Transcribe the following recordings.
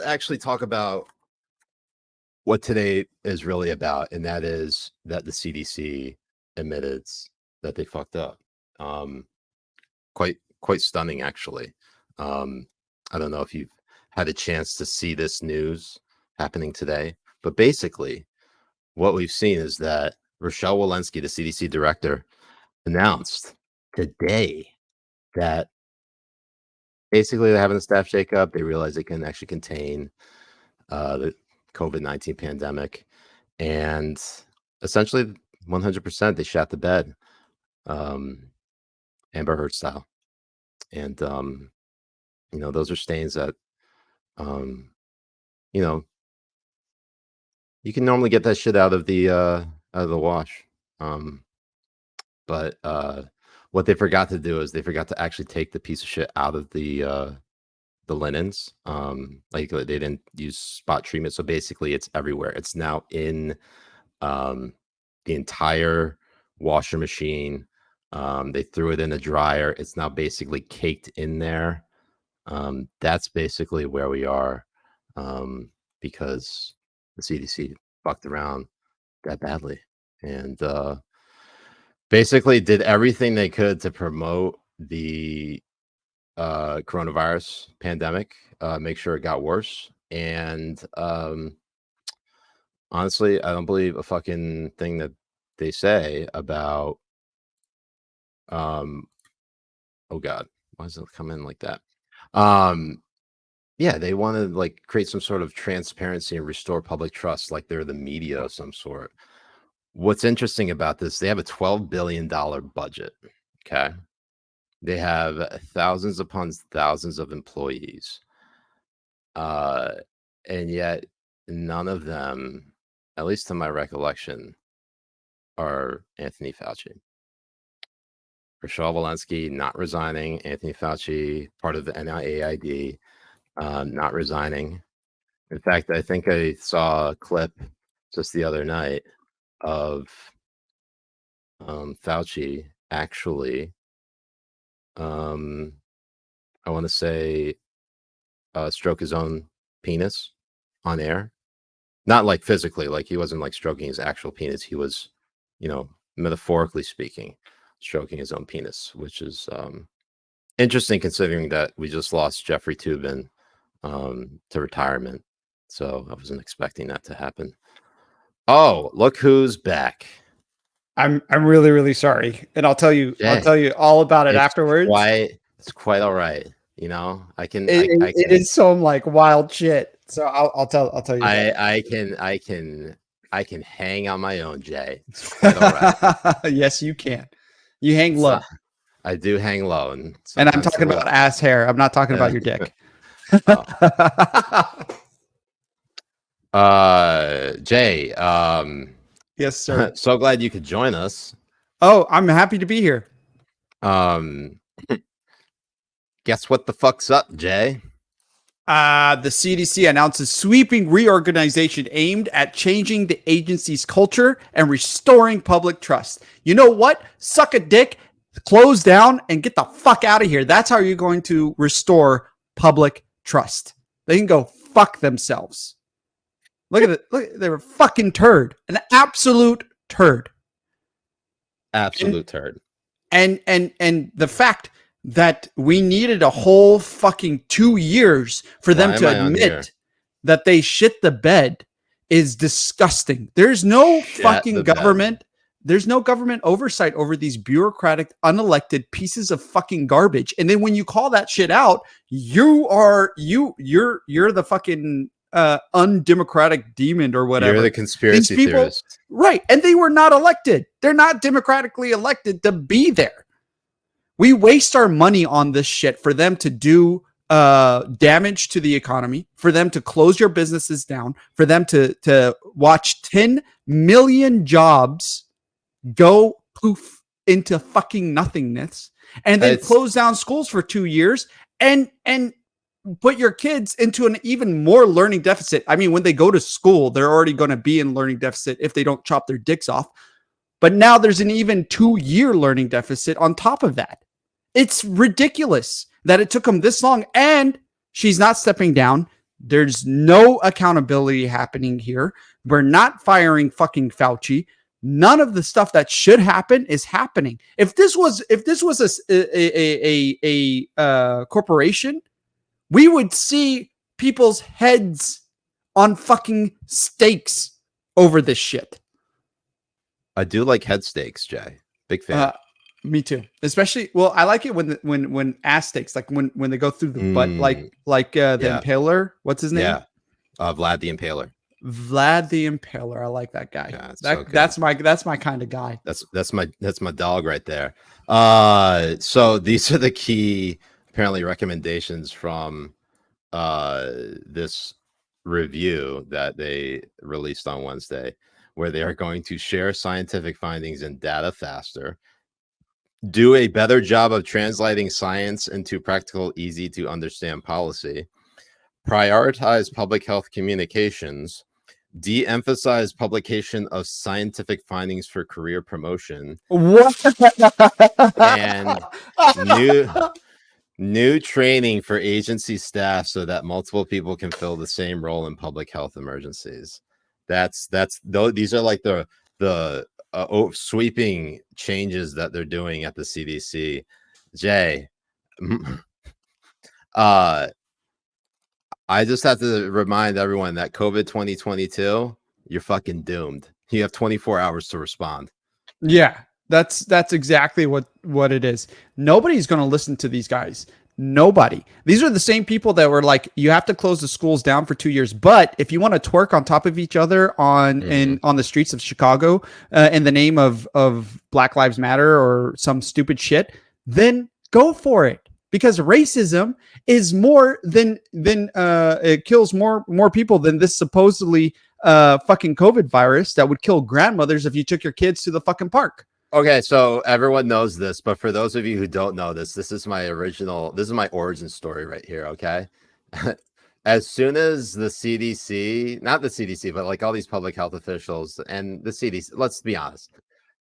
actually talk about what today is really about, and that is that the CDC admitted that they fucked up. Quite stunning, actually. I don't know if you've had a chance to see this news happening today, but basically, what we've seen is that Rochelle Walensky, the CDC director, announced today that basically they're having a staff shakeup. They realize they can actually contain the COVID-19 pandemic, and essentially 100% they shot the bed, Amber Heard style. And those are stains that you know you can normally get that shit out of the wash. But what they forgot to do is they forgot to actually take the piece of shit out of the linens. Like they didn't use spot treatment, so basically it's everywhere. It's now in the entire washer machine. They threw it in a dryer. It's now basically caked in there. That's basically where we are, because the CDC fucked around that badly, and basically did everything they could to promote the coronavirus pandemic, make sure it got worse. And honestly, I don't believe a fucking thing that they say about oh god, why does it come in like that? Yeah, they want to like create some sort of transparency and restore public trust, like they're the media of some sort. What's interesting about this, they have a $12 billion budget. Okay. They have thousands upon thousands of employees. And yet none of them, at least to my recollection, are Anthony Fauci. Rochelle Walensky not resigning, Anthony Fauci, part of the NIAID, not resigning. In fact, I think I saw a clip just the other night of Fauci actually, I want to say, stroke his own penis on air. Not like physically, like he wasn't like stroking his actual penis. He was, metaphorically speaking, stroking his own penis, which is interesting considering that we just lost Jeffrey Toobin to retirement. So I wasn't expecting that to happen. Oh, look who's back. I'm really, really sorry. And I'll tell you all about it afterwards. It's quite all right. It is some like wild shit. So I'll tell you. I can hang on my own, Jay. It's quite all right. Yes, you can. You hang low. I do hang low, and I'm talking about ass hair. I'm not talking about your dick. Jay, yes, sir. So glad you could join us. Oh, I'm happy to be here. Guess what the fuck's up, Jay? The CDC announces sweeping reorganization aimed at changing the agency's culture and restoring public trust. You know what? Suck a dick, close down, and get the fuck out of here. That's how you're going to restore public trust. They can go fuck themselves. Look at it. Look, they're a fucking turd. An absolute turd. Absolute turd. And the fact that we needed a whole fucking 2 years for them to admit that they shit the bed is disgusting. There's no fucking government. There's no government oversight over these bureaucratic, unelected pieces of fucking garbage. And then when you call that shit out, you're the fucking undemocratic demon or whatever. You're the conspiracy theorist. Right. And they were not elected. They're not democratically elected to be there. We waste our money on this shit for them to do damage to the economy, for them to close your businesses down, for them to watch 10 million jobs go poof into fucking nothingness, and then close down schools for 2 years and put your kids into an even more learning deficit. I mean, when they go to school, they're already going to be in learning deficit if they don't chop their dicks off. But now there's an even 2-year learning deficit on top of that. It's ridiculous that it took them this long, and she's not stepping down. There's no accountability happening here. We're not firing fucking Fauci. None of the stuff that should happen is happening. If this was a corporation, we would see people's heads on fucking stakes over this shit. I do like head steaks, Jay. Big fan. Me too. Especially, well, I like it when ass steaks, like when they go through the butt, like the Impaler. What's his name? Yeah, Vlad the Impaler. Vlad the Impaler. I like that guy. Yeah, that's my kind of guy. That's my dog right there. So these are the key apparently recommendations from this review that they released on Wednesday, where they are going to share scientific findings and data faster, do a better job of translating science into practical, easy to understand policy, prioritize public health communications, de-emphasize publication of scientific findings for career promotion, and new training for agency staff so that multiple people can fill the same role in public health emergencies. These are like the sweeping changes that they're doing at the CDC. Jay, I just have to remind everyone that COVID 2022, you're fucking doomed. You have 24 hours to respond. Yeah, that's exactly what it is. Nobody's going to listen to these guys. Nobody. These are the same people that were like, you have to close the schools down for 2 years, but if you want to twerk on top of each other on the streets of Chicago in the name of Black Lives Matter or some stupid shit, then go for it. Because racism is more than it kills more people than this supposedly fucking COVID virus that would kill grandmothers if you took your kids to the fucking park. Okay, so everyone knows this, but for those of you who don't know this is my origin story right here, okay? As soon as the CDC, not the CDC, but like all these public health officials and the CDC, let's be honest,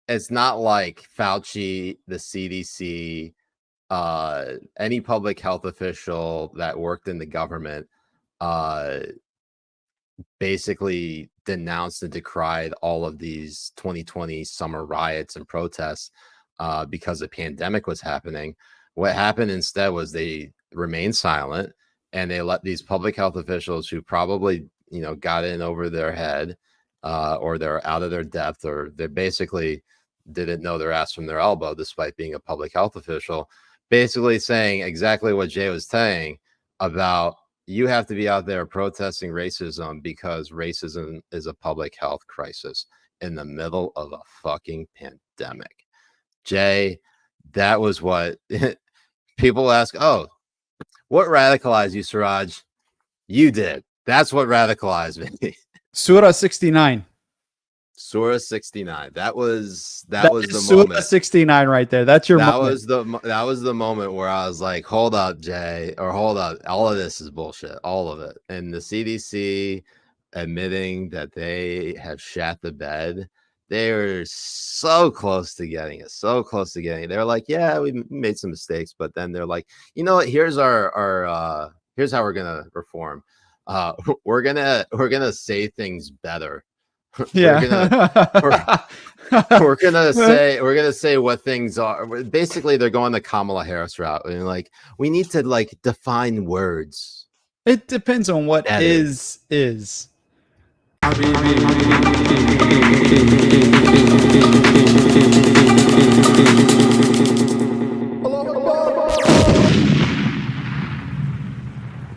it's not like Fauci, the CDC, any public health official that worked in the government basically denounced and decried all of these 2020 summer riots and protests because a pandemic was happening. What happened instead was they remained silent and they let these public health officials who probably, got in over their head or they're out of their depth, or they basically didn't know their ass from their elbow despite being a public health official, basically saying exactly what Jay was saying about you have to be out there protesting racism because racism is a public health crisis in the middle of a fucking pandemic. Jay, that was what people ask. Oh, what radicalized you, Siraj? You did. That's what radicalized me. Surah 69. Surah 69. That was the moment. Surah 69 right there. That's your moment. That was the moment where I was like, hold up, Jay, or hold up. All of this is bullshit. All of it. And the CDC admitting that they have shat the bed. They were so close to getting it. So close to getting it. They're like, yeah, we made some mistakes, but then they're like, you know what? Here's our here's how we're gonna reform. We're gonna say things better. Yeah, we're gonna say what things are. Basically, they're going the Kamala Harris route, and like we need to like define words. It depends on what is. Habibi.